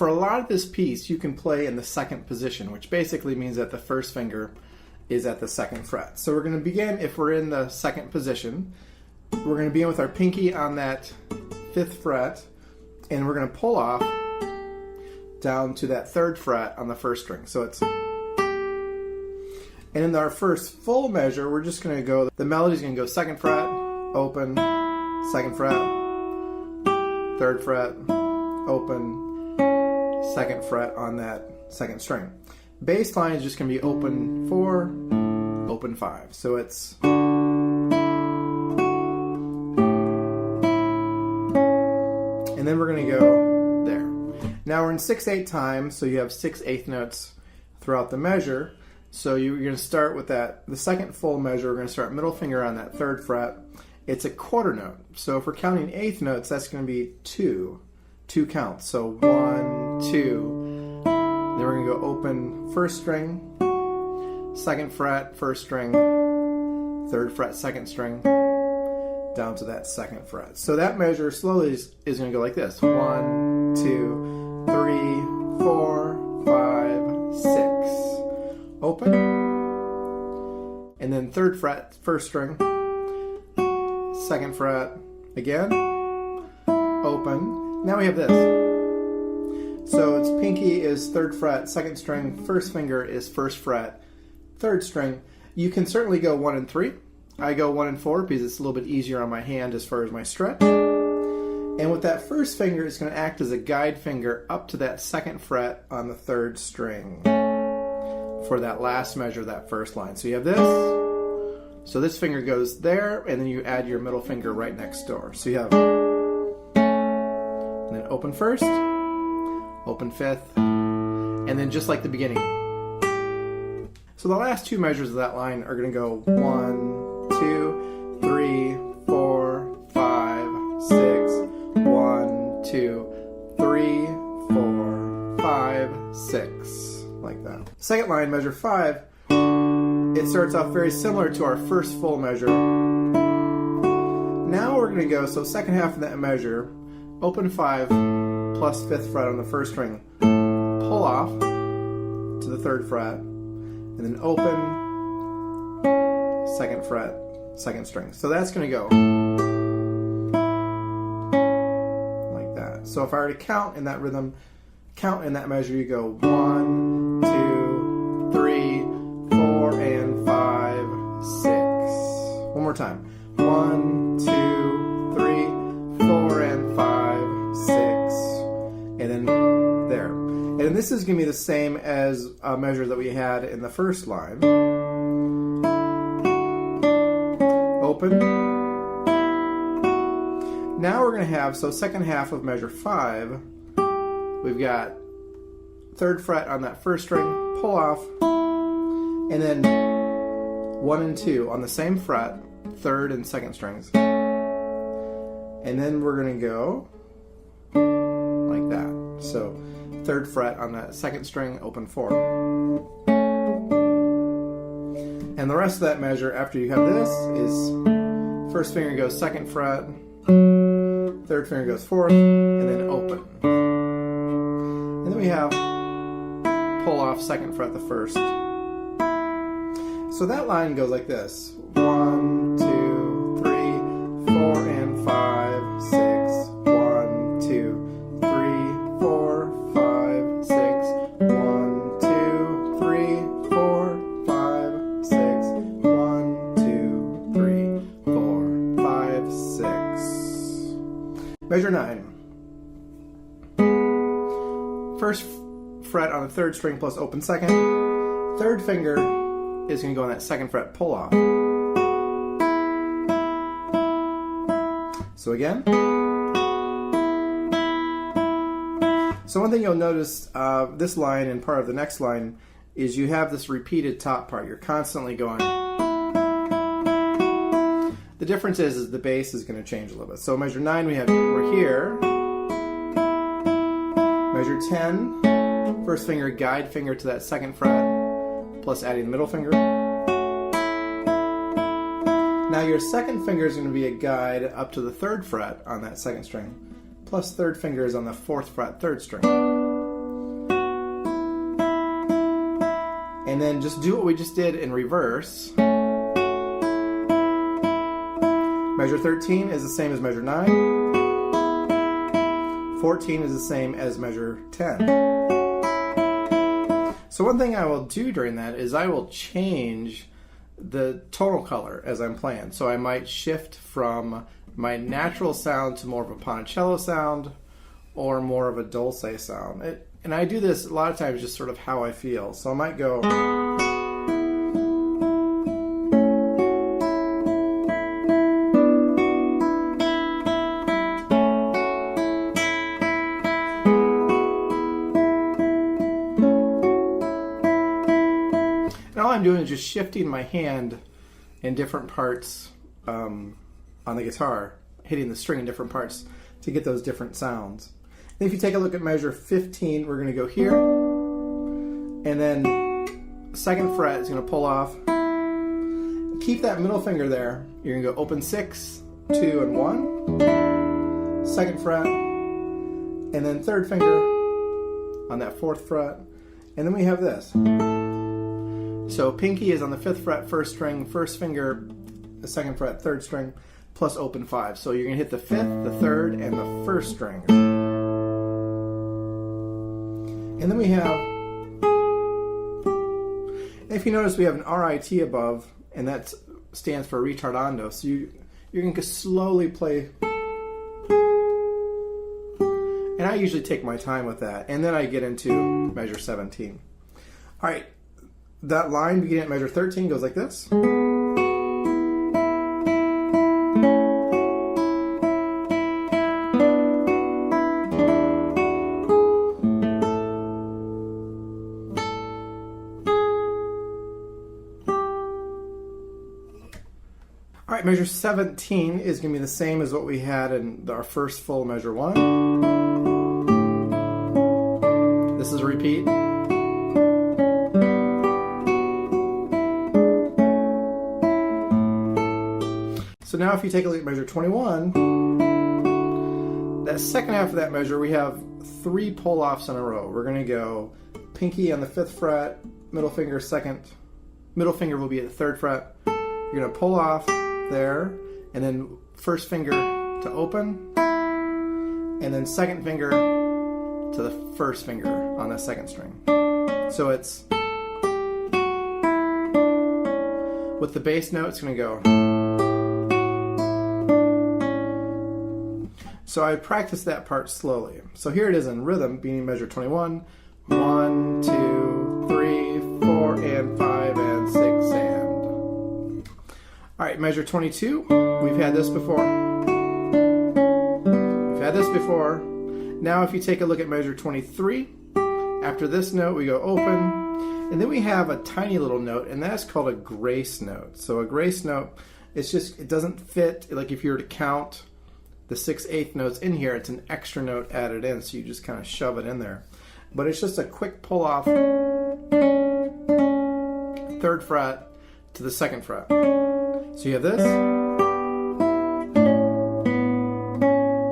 for a lot of this piece, you can play in the second position, which basically means that the first finger is at the second fret. So we're going to begin, if we're in the second position, we're going to begin with our pinky on that 5th fret, and we're going to pull off down to that 3rd fret on the 1st string. So it's, and in our first full measure, we're just going to go, the melody's going to go 2nd fret, open, 2nd fret, 3rd fret, open, 2nd fret on that 2nd string. Bass line is just going to be open 4, open 5. So it's, and then we're going to go there. Now we're in 6/8 time, so you have 6/8 notes throughout the measure. So you're going to start with that, the second full measure, we're going to start middle finger on that 3rd fret. It's a quarter note. So if we're counting 8th notes, that's going to be 2 counts. So 1, 2. Then we're going to go open 1st string, 2nd fret, 1st string, 3rd fret, 2nd string, down to that 2nd fret. So that measure slowly is going to go like this. 1, 2, 3, 4, 5, 6. Open. And then 3rd fret, 1st string, 2nd fret, again, open. Now we have this. So it's pinky is 3rd fret, 2nd string, 1st finger is 1st fret, 3rd string. You can certainly go 1 and 3. I go 1 and 4 because it's a little bit easier on my hand as far as my stretch. And with that 1st finger, it's going to act as a guide finger up to that 2nd fret on the 3rd string for that last measure of that first line. So you have this. So this finger goes there, and then you add your middle finger right next door. So you have, and then open 1st, open 5th, and then just like the beginning. So the last 2 measures of that line are going to go 1, 2, 3, 4, 5, 6, 1, 2, 3, 4, 5, 6, like that. Second line, measure 5, it starts off very similar to our first full measure. Now we're going to go, so second half of that measure, open 5 plus 5th fret on the 1st string, pull off to the 3rd fret, and then open 2nd fret, 2nd string. So that's going to go like that. So if I were to count in that rhythm, count in that measure, you go 1, 2, 3, 4, and 5, 6. One more time. 1, 2, 3, 4, and 5, 6. And then there. And this is going to be the same as a measure that we had in the first line. Open. Now we're going to have, so second half of measure 5, we've got 3rd fret on that 1st string, pull off, and then 1 and 2 on the same fret, 3rd and 2nd strings. And then we're going to go like that. So 3rd fret on that 2nd string, open 4. And the rest of that measure after you have this is 1st finger goes 2nd fret, 3rd finger goes 4th, and then open. And then we have pull off 2nd fret the 1st. So that line goes like this. 1, 2, 3, 4, and 5, 6. 1, 2, 3, 4, 5, 6. 1, 2, 3, 4, 5, 6. 1, 2, 3, 4, 5, 6. Measure 9. 1st fret on the 3rd string plus open 2nd. 3rd finger is going to go on that 2nd fret, pull off. So again. So one thing you'll notice this line and part of the next line is you have this repeated top part. You're constantly going. The difference is the bass is going to change a little bit. So measure 9 we're here. Measure 10, 1st finger, guide finger to that 2nd fret, plus adding the middle finger. Now your 2nd finger is going to be a guide up to the 3rd fret on that 2nd string, plus 3rd finger is on the 4th fret, 3rd string. And then just do what we just did in reverse. Measure 13 is the same as measure 9. 14 is the same as measure 10. So one thing I will do during that is I will change the tonal color as I'm playing. So I might shift from my natural sound to more of a ponticello sound or more of a dulce sound. And I do this a lot of times just sort of how I feel. So I might go... And all I'm doing is just shifting my hand in different parts on the guitar, hitting the string in different parts to get those different sounds. And if you take a look at measure 15, we're going to go here, and then second fret is going to pull off. Keep that middle finger there. You're going to go open 6, 2, and 1, second fret, and then third finger on that 4th fret, and then we have this. So pinky is on the 5th fret, 1st string, 1st finger, the 2nd fret, 3rd string, plus open 5. So you're going to hit the 5th, the 3rd, and the 1st string. And then we have, if you notice, we have an RIT above, and that stands for retardando. So you're going to slowly play. And I usually take my time with that. And then I get into measure 17. All right, that line beginning at measure 13 goes like this. All right, measure 17 is going to be the same as what we had in our first full measure 1. This is a repeat. So now if you take a look at measure 21, that second half of that measure, we have 3 pull-offs in a row. We're going to go pinky on the 5th fret, middle finger 2nd, middle finger will be at the 3rd fret. You're going to pull off there, and then 1st finger to open, and then 2nd finger to the 1st finger on the 2nd string. So it's, with the bass note, it's going to go. So I practice that part slowly. So here it is in rhythm, beginning measure 21. 1, 2, 3, 4, and 5, and 6, and. All right, measure 22. We've had this before. Now if you take a look at measure 23, after this note we go open, and then we have a tiny little note, and that's called a grace note. So a grace note, it doesn't fit, like if you were to count the 6/8 notes in here, it's an extra note added in, so you just kind of shove it in there. But it's just a quick pull off 3rd fret to the 2nd fret. So you have this,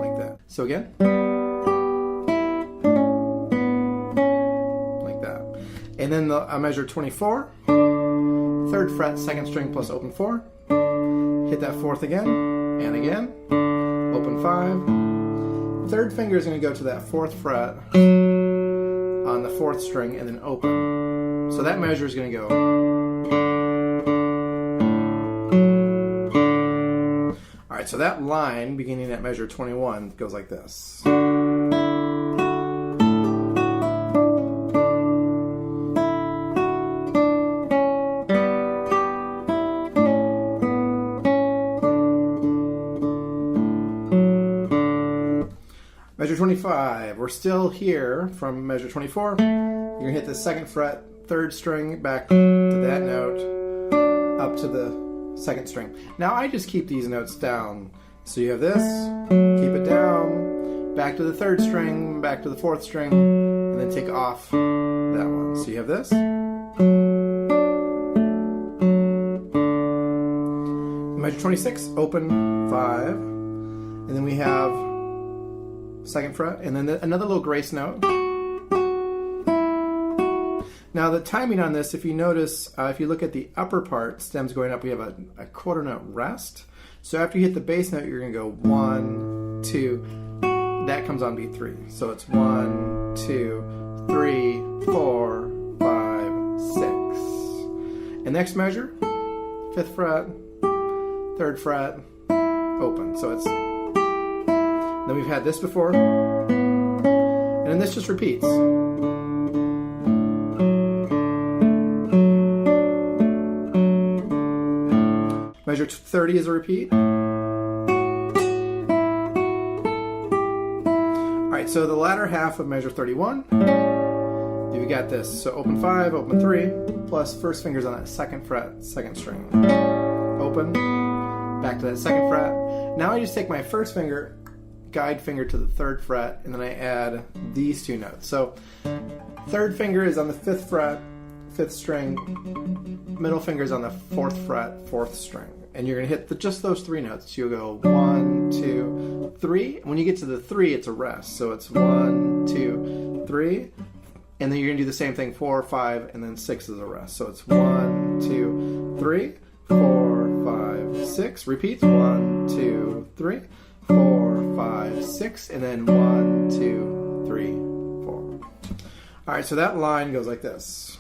like that. So again, like that. And then a measure 24, 3rd fret, 2nd string plus open 4. Hit that 4th again, and again, open 5. 3rd finger is going to go to that 4th fret on the 4th string, and then open. So that measure is going to go. Alright, so that line beginning at measure 21 goes like this. Measure 25, we're still here from measure 24. You're going to hit the 2nd fret, 3rd string, back to that note, up to the 2nd string. Now I just keep these notes down. So you have this, keep it down, back to the 3rd string, back to the 4th string, and then take off that one. So you have this. Measure 26, open 5, and then we have 2nd fret, and then another little grace note. Now the timing on this, if you notice, if you look at the upper part, stems going up, we have a quarter note rest. So after you hit the bass note, you're going to go 1, 2. That comes on beat 3. So it's 1, 2, 3, 4, 5, 6. And next measure, 5th fret, 3rd fret, open. So it's, then we've had this before, and then this just repeats. Measure 30 is a repeat. Alright, so the latter half of measure 31, you've got this. So open 5, open 3, plus first finger's on that 2nd fret, 2nd string. Open, back to that 2nd fret. Now I just take my first finger, guide finger to the 3rd fret, and then I add these 2 notes. So 3rd finger is on the 5th fret, 5th string, middle finger is on the 4th fret, 4th string. And you're going to hit just those 3 notes. You'll go 1, 2, 3. When you get to the 3, it's a rest. So it's 1, 2, 3. And then you're going to do the same thing, 4, 5, and then 6 is a rest. So it's 1, 2, 3, 4, 5, 6. Repeats. 1, 2, 3, 4, 5, 6. And then 1, 2, 3, 4. All right, so that line goes like this.